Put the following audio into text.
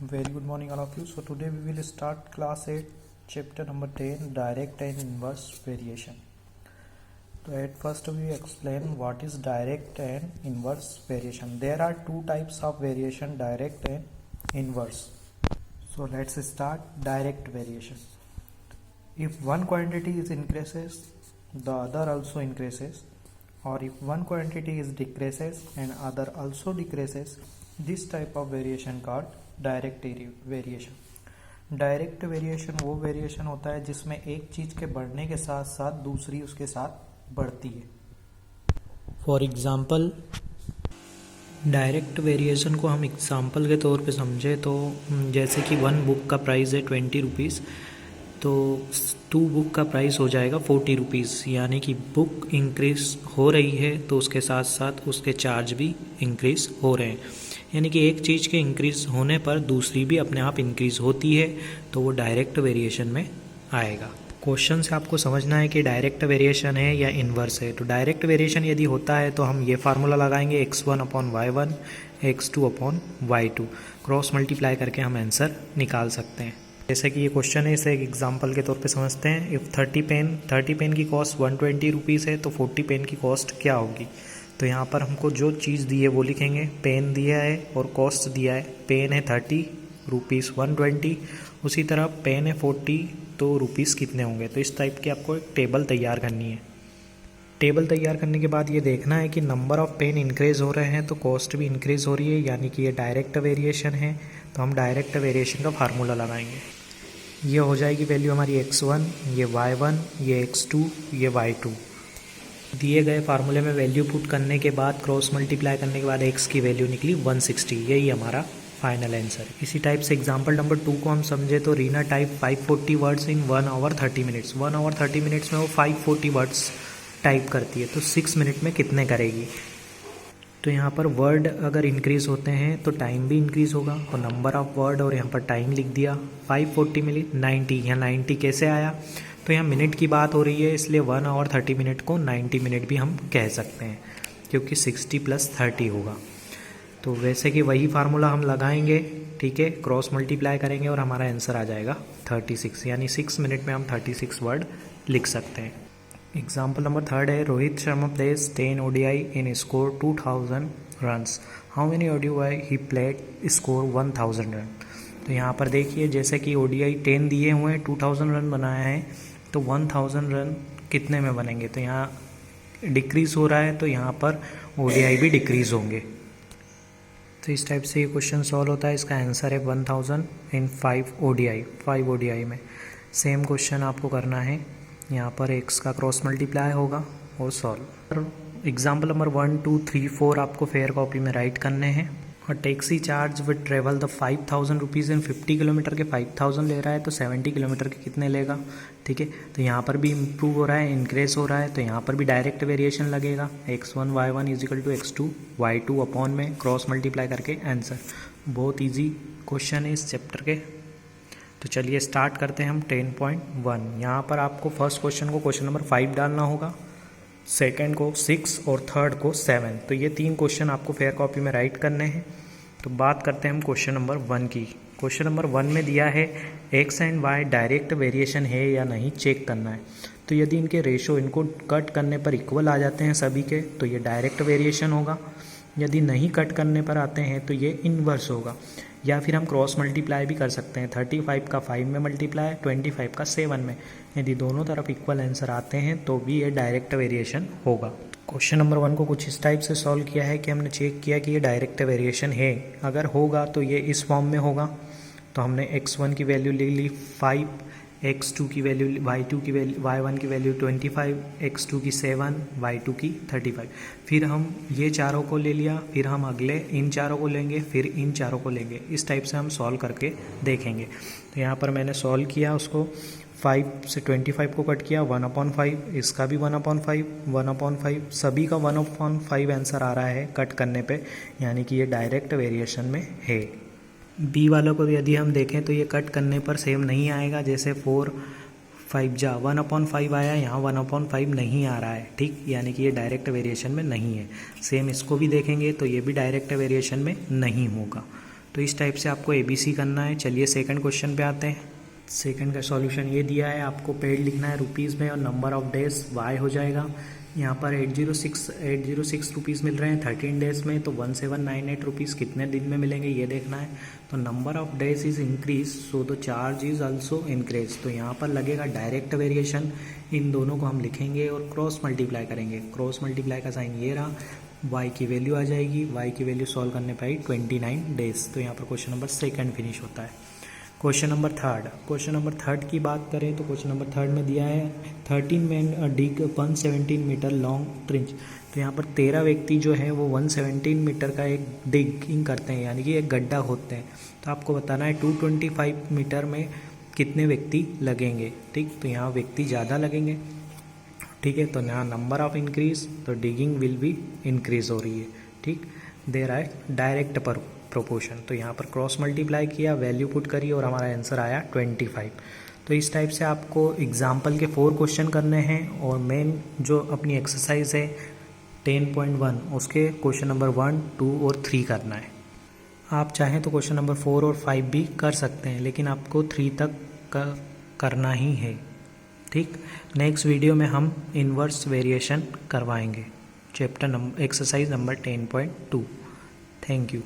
Very good morning all of you. So today we will start class 8 chapter number 10 direct and inverse variation. So at first we explain what is direct and inverse variation. There are two types of variation, direct and inverse. So let's start direct variation. If one quantity is increases, the other also increases, or if one quantity is decreases and other also decreases, this type of variation called direct variation. Direct variation वो variation होता है जिसमें एक चीज के बढ़ने के साथ साथ दूसरी उसके साथ बढ़ती है। फॉर एग्जाम्पल डायरेक्ट वेरिएशन को हम एग्जाम्पल के तौर पे समझे तो जैसे कि वन बुक का प्राइस है 20 रुपीज़, तो 2 बुक का प्राइस हो जाएगा 40 रुपीज़, यानी कि बुक इंक्रीज हो रही है तो उसके साथ साथ उसके चार्ज भी इंक्रीज हो रहे हैं, यानी कि एक चीज़ के इंक्रीज़ होने पर दूसरी भी अपने आप इंक्रीज़ होती है, तो वो डायरेक्ट वेरिएशन में आएगा। क्वेश्चन से आपको समझना है कि डायरेक्ट वेरिएशन है या इन्वर्स है। तो डायरेक्ट वेरिएशन यदि होता है तो हम ये फार्मूला लगाएंगे x1/y1 x2/y2, क्रॉस मल्टीप्लाई करके हम आंसर निकाल सकते हैं। जैसे कि ये क्वेश्चन है, इसे एक एग्जांपल के तौर पे समझते हैं। इफ़ 30 पेन की कॉस्ट 120 रुपीज़ है तो 40 पेन की कॉस्ट क्या होगी। तो यहाँ पर हमको जो चीज़ दी है वो लिखेंगे, पेन दिया है और कॉस्ट दिया है। पेन है 30 रुपीज़ 120, उसी तरह पेन है 40 तो रुपीज़ कितने होंगे। तो इस टाइप की आपको एक टेबल तैयार करनी है। टेबल तैयार करने के बाद ये देखना है कि नंबर ऑफ़ पेन इंक्रीज़ हो रहे हैं तो कॉस्ट भी इंक्रीज़ हो रही है, यानी कि ये डायरेक्ट वेरिएशन है। तो हम डायरेक्ट वेरिएशन का फार्मूला लगाएंगे। ये हो जाएगी वैल्यू हमारी x1, ये y1, ये x2, ये y2। दिए गए फार्मूले में वैल्यू पुट करने के बाद क्रॉस मल्टीप्लाई करने के बाद x की वैल्यू निकली 160, यही हमारा फाइनल आंसर। इसी टाइप से एग्जांपल नंबर 2 को हम समझे तो Reena type 540 words in 1 hour 30 minutes. 1 hour 30 minutes में वो 540 वर्ड्स टाइप करती है, तो 6 मिनट में कितने करेगी। तो यहाँ पर वर्ड अगर इंक्रीज़ होते हैं तो टाइम भी इंक्रीज़ होगा, और नंबर ऑफ़ वर्ड और यहाँ पर टाइम लिख दिया। 540 मिली 90, यहाँ 90 कैसे आया, तो यहाँ मिनट की बात हो रही है, इसलिए 1 आवर 30 मिनट को 90 मिनट भी हम कह सकते हैं, क्योंकि 60 + 30 होगा। तो वैसे कि वही फार्मूला हम लगाएंगे, ठीक है, क्रॉस मल्टीप्लाई करेंगे और हमारा आंसर आ जाएगा 36, यानी 6 मिनट में हम 36 वर्ड लिख सकते हैं। एग्जाम्पल नंबर 3 है, Rohit Sharma plays 10 ODI in score 2000 runs, how many ODI he played score 1000 run. तो यहाँ पर देखिए, जैसे कि ODI 10 दिए हुए हैं, 2000 रन बनाया है, तो 1000 रन कितने में बनेंगे। तो यहाँ डिक्रीज़ हो रहा है, तो यहाँ पर ODI भी डिक्रीज़ होंगे। तो इस टाइप से ये क्वेश्चन सॉल्व होता है। इसका आंसर है 1000 इन 5 ODI में। सेम क्वेश्चन आपको करना है, यहाँ पर x का क्रॉस मल्टीप्लाई होगा और सॉल्व। एग्जाम्पल नंबर 1, 2, 3, 4 आपको फेयर कॉपी में राइट करने हैं। और taxi charge with travel the 5000 rupees in 50 kilometre के 5000 ले रहा है, तो 70 किलोमीटर के कितने लेगा, ठीक है। तो यहाँ पर भी इम्प्रूव हो रहा है, इंक्रीज हो रहा है, तो यहाँ पर भी डायरेक्ट वेरिएशन लगेगा। x1 y1 = x2 y2 upon में क्रॉस मल्टीप्लाई करके आंसर। बहुत ईजी क्वेश्चन है इस चैप्टर के। तो चलिए स्टार्ट करते हैं हम 10.1। यहाँ पर आपको फर्स्ट क्वेश्चन को क्वेश्चन नंबर 5 डालना होगा, सेकंड को 6 और थर्ड को 7। तो ये 3 क्वेश्चन आपको फेयर कॉपी में राइट करने हैं। तो बात करते हैं हम क्वेश्चन नंबर 1 की। क्वेश्चन नंबर 1 में दिया है x and y direct variation है या नहीं, चेक करना है। तो यदि इनके रेशो इनको कट करने पर इक्वल आ जाते हैं सभी के, तो ये डायरेक्ट वेरिएशन होगा। यदि नहीं कट करने पर आते हैं तो ये इन्वर्स होगा। या फिर हम क्रॉस मल्टीप्लाई भी कर सकते हैं, 35 का 5 में मल्टीप्लाई, 25 का 7 में। यदि दोनों तरफ इक्वल आंसर आते हैं तो भी ये डायरेक्ट वेरिएशन होगा। क्वेश्चन नंबर 1 को कुछ इस टाइप से सॉल्व किया है कि हमने चेक किया कि ये डायरेक्ट वेरिएशन है। अगर होगा तो ये इस फॉर्म में होगा। तो हमने x1 की वैल्यू ले ली 5, x2 की वैल्यू, y2 की वैल्यू, y1 की वैल्यू 25, x2 की 7, y2 की 35। फिर हम ये चारों को ले लिया, फिर हम अगले इन चारों को लेंगे, फिर इन चारों को लेंगे। इस टाइप से हम सॉल्व करके देखेंगे। तो यहाँ पर मैंने सॉल्व किया, उसको 5 से 25 को कट किया, 1/5, इसका भी 1/5, 1/5, सभी का 1/5 आंसर आ रहा है कट करने पे, यानी कि ये डायरेक्ट वेरिएशन में है। बी वालों को यदि हम देखें तो ये कट करने पर सेम नहीं आएगा, जैसे 4 5 जा 1/5 आया, यहाँ 1/5 नहीं आ रहा है, ठीक, यानी कि ये डायरेक्ट वेरिएशन में नहीं है। सेम इसको भी देखेंगे तो ये भी डायरेक्ट वेरिएशन में नहीं होगा। तो इस टाइप से आपको ABC करना है। चलिए सेकंड क्वेश्चन पे आते हैं। सेकंड का सॉल्यूशन ये दिया है, आपको पेड लिखना है रुपीज़ में और नंबर ऑफ डेज y हो जाएगा। यहाँ पर 806 रुपीज़ मिल रहे हैं 13 डेज में, तो 1798 रुपीज़ कितने दिन में मिलेंगे ये देखना है। तो number of days is increase so the charge is also increase. तो यहाँ पर लगेगा डायरेक्ट वेरिएशन, इन दोनों को हम लिखेंगे और क्रॉस मल्टीप्लाई करेंगे। क्रॉस मल्टीप्लाई का साइन ये रहा, y की वैल्यू आ जाएगी, y की वैल्यू सॉल्व करने पर आई 29 डेज। तो यहाँ पर क्वेश्चन नंबर सेकंड फिनिश होता है। क्वेश्चन नंबर थर्ड की बात करें तो क्वेश्चन नंबर थर्ड में दिया है 13 men dig 117 metre long trench. तो यहाँ पर 13 व्यक्ति जो है वो 117 मीटर का एक डिगिंग करते हैं, यानी कि एक गड्ढा खोदते हैं। तो आपको बताना है 225 मीटर में कितने व्यक्ति लगेंगे। ठीक, तो यहाँ व्यक्ति ज़्यादा लगेंगे। ठीक है, तो यहाँ नंबर ऑफ इंक्रीज, तो डिगिंग विल बी इंक्रीज हो रही है। ठीक, देर आए डायरेक्ट पर प्रोपोर्शन। तो यहाँ पर क्रॉस मल्टीप्लाई किया, वैल्यू पुट करी और हमारा आंसर आया 25। तो इस टाइप से आपको एग्जाम्पल के 4 क्वेश्चन करने हैं और मेन जो अपनी एक्सरसाइज है 10.1 उसके क्वेश्चन नंबर 1, 2 और 3 करना है। आप चाहें तो क्वेश्चन नंबर 4 और 5 भी कर सकते हैं, लेकिन आपको 3 तक करना ही है। ठीक, नेक्स्ट वीडियो में हम इन्वर्स वेरिएशन करवाएंगे, chapter number exercise number 10.2। Thank you.